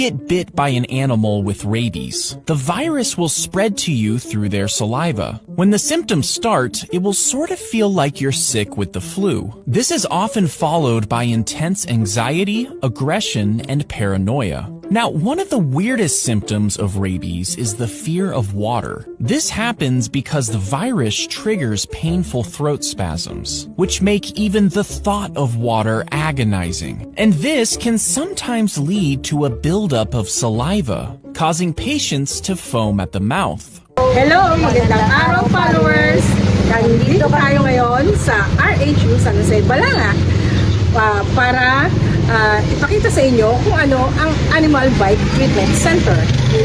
get bit by an animal with rabies, the virus will spread to you through their saliva. When the symptoms start, it will sort of feel like you're sick with the flu. This is often followed by intense anxiety, aggression, and paranoia. Now, one of the weirdest symptoms of rabies is the fear of water. This happens because the virus triggers painful throat spasms, which make even the thought of water agonizing. And this can sometimes lead to a buildup of saliva, causing patients to foam at the mouth. Hello, magandang araw followers! Nandito tayo ngayon sa RHU San Jose, Balanga para ipakita sa inyo kung ano ang Animal Bite Treatment Center.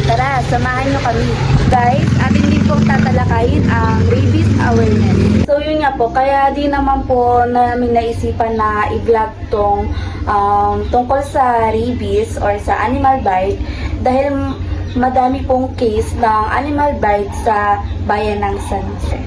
Tara, samahan nyo kami. Guys, atin din pong tatalakayin ang rabies awareness. So yun nga po, kaya di naman po namin naisipan na i-vlog tong tungkol sa rabies or sa animal bite dahil madami pong case ng animal bite sa bayan ng San Jose.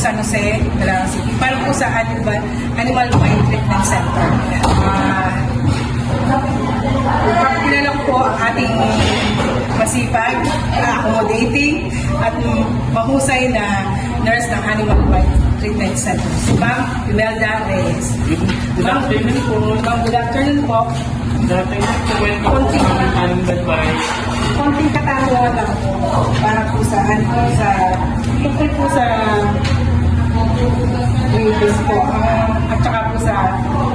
San Jose, Balanga City, para po sa Animal Bite Treatment Center. Kilala ko po ang ating masipag, accommodating, at mahusay na nurse ng Animal Bite Treatment Center. Si Ma'am Imelda Reyes. Good afternoon po. Ma'am, good afternoon po. Good afternoon po. Welcome po sa Animal Bite. Konting katanungan lang po para po sa tungkol po sa rabies po at saka po sa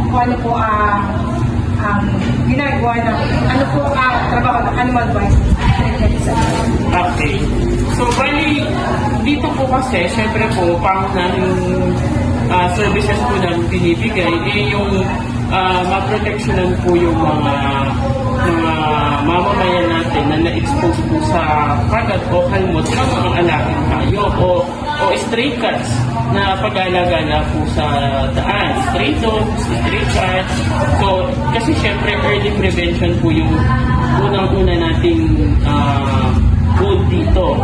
kung ano po ang ginagawa ng ano po ang trabaho ng Animal Bite Treatment Center. Okay. So, bali, dito po kasi, syempre po, pangunahing services po namin binibigay, yung maproteksyonan po yung mga mamamayan natin na na-expose po sa kagat o kalmot ng mga alagang tayo o stray cats na pag-alagala po sa daan. Stray dogs, stray cats. So, kasi syempre early prevention po yung unang-una nating goal dito.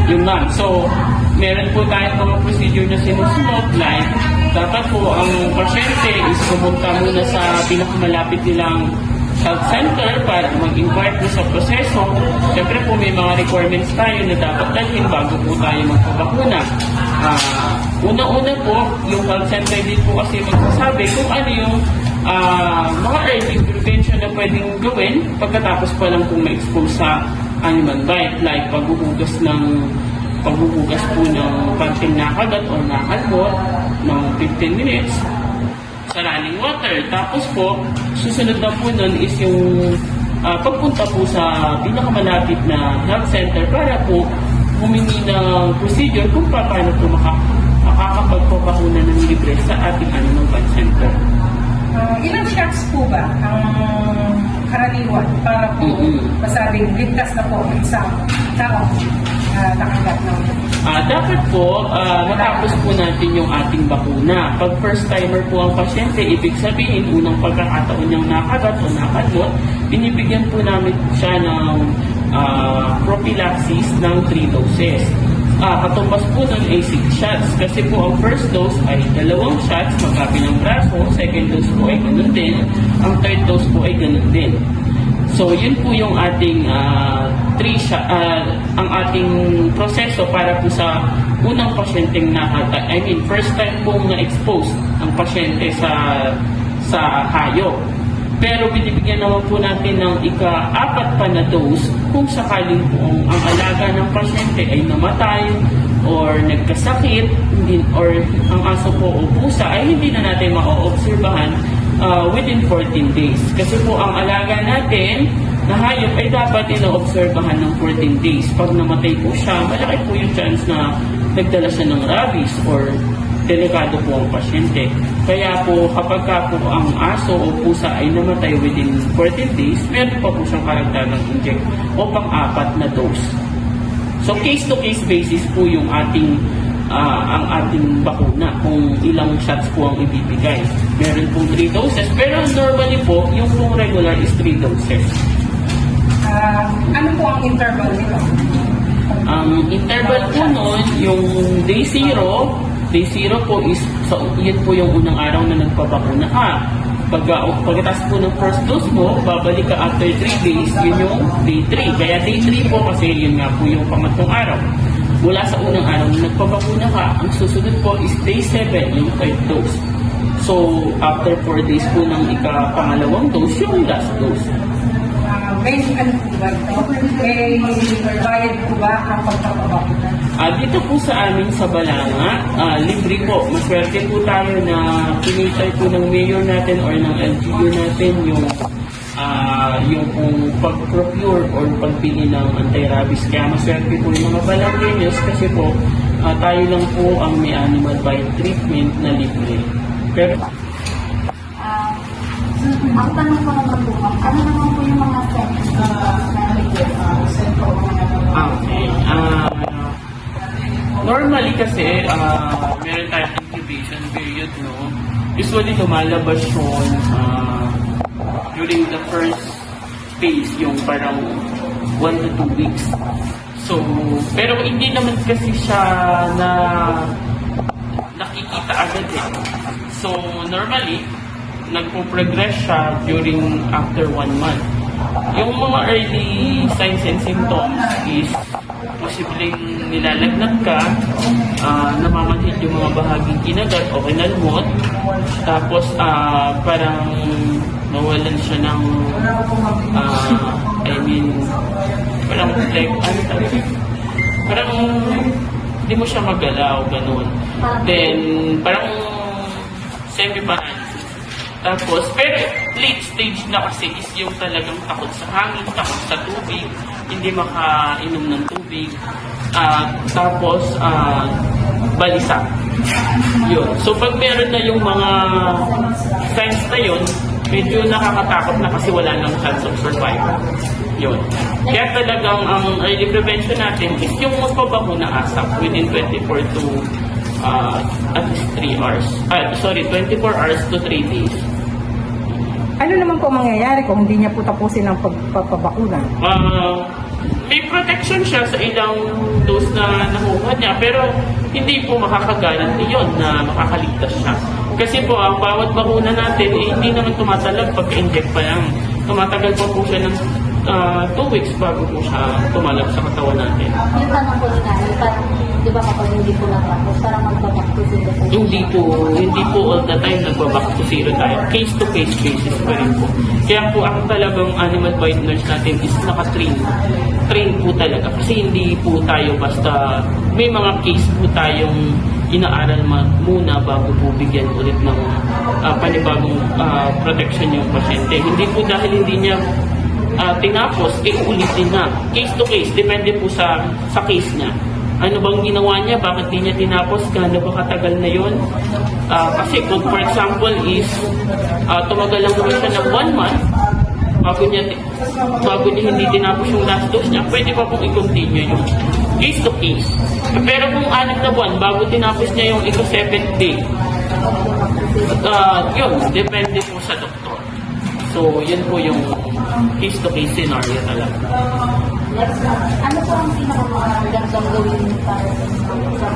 Yun lang. So, meron po tayong mga procedure na sinusunod like dapat po ang pasyente is pumunta muna sa pinakamalapit nilang health center para mag-inquire po sa proseso. Siyempre po may mga requirements tayo na dapat dalhin bago po tayo magpapakuna. Una-una po, yung health center din po kasi magsasabi kung ano yung mga early prevention na pwedeng gawin pagkatapos pa lang kung ma-expose sa animal bite like paghuhugas po ng panting nakagat o nakalmot ng 15 minutes sa running water. Tapos po, susunod na po nun is yung pagpunta po sa pinakamalapit na health center para po humingi ng procedure kung paano po makakapagpapakuna ng libre sa ating animal bite center. Ilang shots po ba ang karaniwan para po masabing ligtas na po ang isang taong nakagat ng dapat po, matapos po natin yung ating bakuna. Pag first timer po ang pasyente, ibig sabihin, unang pagkakataon niyang nakagat o nakalmot, binibigyan po namin siya ng prophylaxis ng 3 doses. Katumbas po nun ay 6 shots. Kasi po ang first dose ay 2 shots, magkabilang braso, second dose po ay ganun din, ang third dose po ay ganun din. So, yun po yung ating ang ating proseso para po sa unang pasyenteng first time pong na-expose ang pasyente sa hayop. Pero binibigyan naman po natin ng ika-4 pa na dose kung sakaling po ang alaga ng pasyente ay namatay or nagkasakit or ang aso po o pusa ay hindi na natin ma-oobserbahan within 14 days. Kasi po ang alaga natin na hayop ay dapat ino-obserbahan ng 14 days. Pag namatay po siya, malaki po yung chance na nagdala siya ng rabies or delikado po ang pasyente. Kaya po kapag po ang aso o pusa ay namatay within 14 days, meron pa po siyang karagdagang inject o pang-4 na dose. So case-to-case basis po yung ating ang ating bakuna, kung ilang shots po ang ibibigay. Meron pong 3 doses, pero normally po, yung pong regular is 3 doses. Ano po ang interval nito? Ang interval po nun, yung day 0 po is, so yun po yung unang araw na nagpabakuna ka. Pagkatapos po ng first dose mo, babalik ka after 3 days, yun yung day 3. Kaya day 3 po kasi yun nga po yung pangatlong araw. Mula sa unang araw na nagpabakuna ka, ang susunod po is day 7, yung third dose. So, after 4 days po ng ika-pangalawang dose, yung last dose. May ano po ba ito? May bayad po ba ang pagpapabakuna? Dito po sa amin sa Balanga, libre po. Maswerte po tayo na pinitay po ng mayor natin or ng LGU natin yung kung pag-procure or pagpili ng anti-rabies. Kaya maswerte po yung mga Balangueños kasi po tayo lang po ang may animal bite treatment na libre. Pero Ang tanong ko naman po, ano naman po yung mga steps na okay. Normally kasi, meron tayong incubation period, no? Usually lumalabas yun during the first phase, yung parang 1 to 2 weeks. So, pero hindi naman kasi siya na nakikita agad eh. So, normally, nagpo-progress siya after 1 month. Yung mga early signs and symptoms is posibleng nilalagnat ka, namamanhid yung mga bahaging kinagat o kinalmot, tapos parang nawalan siya ng parang like, parang hindi mo siya magalaw, ganun. Then, parang semi-paralysis. Tapos, pero late stage na kasi is yung talagang takot sa hangin, takot sa tubig, hindi makainom ng tubig, tapos balisa. Yun. So, pag meron na yung mga signs na yun, medyo nakakatakot na kasi wala nang chance of survival. Yun. Kaya talagang ang early prevention natin is yung magpabakuna ASAP within 24 to at least 3 hours. 24 hours to 3 days. Ano naman po mangyayari kung hindi niya po tapusin ang pagpapabakuna? May protection siya sa ilang dose na nakuha niya, pero hindi po makakagaranti yun na makakaligtas siya. Kasi po, ang bawat bakuna natin, hindi naman tumatalag pagka-inject pa lang. Tumatagal pa po siya ng 2 weeks bago po siya tumalab sa katawan natin. Yung tanong ko na, parang, di ba kapag hindi po natapos, parang magbaback to zero po? Hindi po all the time nagbaback to zero tayo. Case-to-case basis pa rin po. Kaya po ang talagang animal bite nurse natin is naka-train. Train po talaga. Kasi hindi po tayo basta, may mga case po tayong inaaral muna bago po bigyan ulit ng panibagong protection yung pasyente. Hindi po dahil hindi niya tinapos, ulitin na. Case to case, depende po sa case niya. Ano bang ginawa niya? Bakit di niya tinapos? Gaano ba katagal na yun? Kasi kung for example is tumagal lang naman siya ng 1 month bago niya hindi tinapos yung last dose niya, pwede pa pong i-continue yung case to case. Pero kung 6 na buwan bago tinapos niya yung ito 7th day, yun, depende po sa doktor. So, yun po yung case-to-case scenario talaga. Next, ano po ang pinakamagandang gawin para sa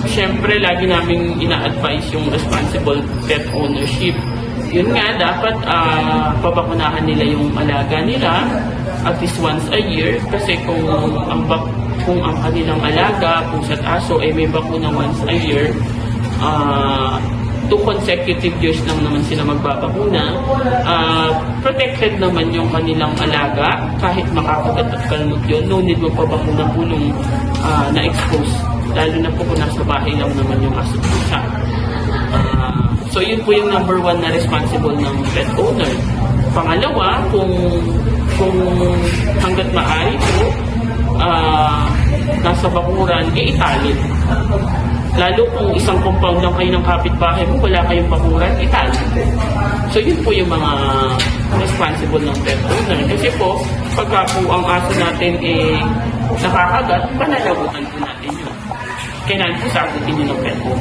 Siyempre, lagi namin ina-advise yung responsible pet ownership. Yun nga, dapat pabakunahan nila yung alaga nila at least once a year. Kasi kung ang kanilang alaga, pusa't aso, ay may bakuna once a year, 2 consecutive years lang naman sila magbabakuna, protected naman yung kanilang alaga kahit makakagat at kalmot yun. No need magpabakuna po nung na-expose, lalo na po kung nasa bahay lang naman yung aso po siya. So yun po yung number 1 na responsible ng pet owner. Pangalawa, kung hanggat maaari po nasa bakuran, italin. Lalo kung isang compound lang kayo ng kapitbahay mo, wala kayong bakuran, italin. So yun po yung mga responsible ng pet owner. Kasi po, pagka po ang aso natin nakakagat, pananagutan po natin yun. Kailangan po sagutin nyo ng pet po.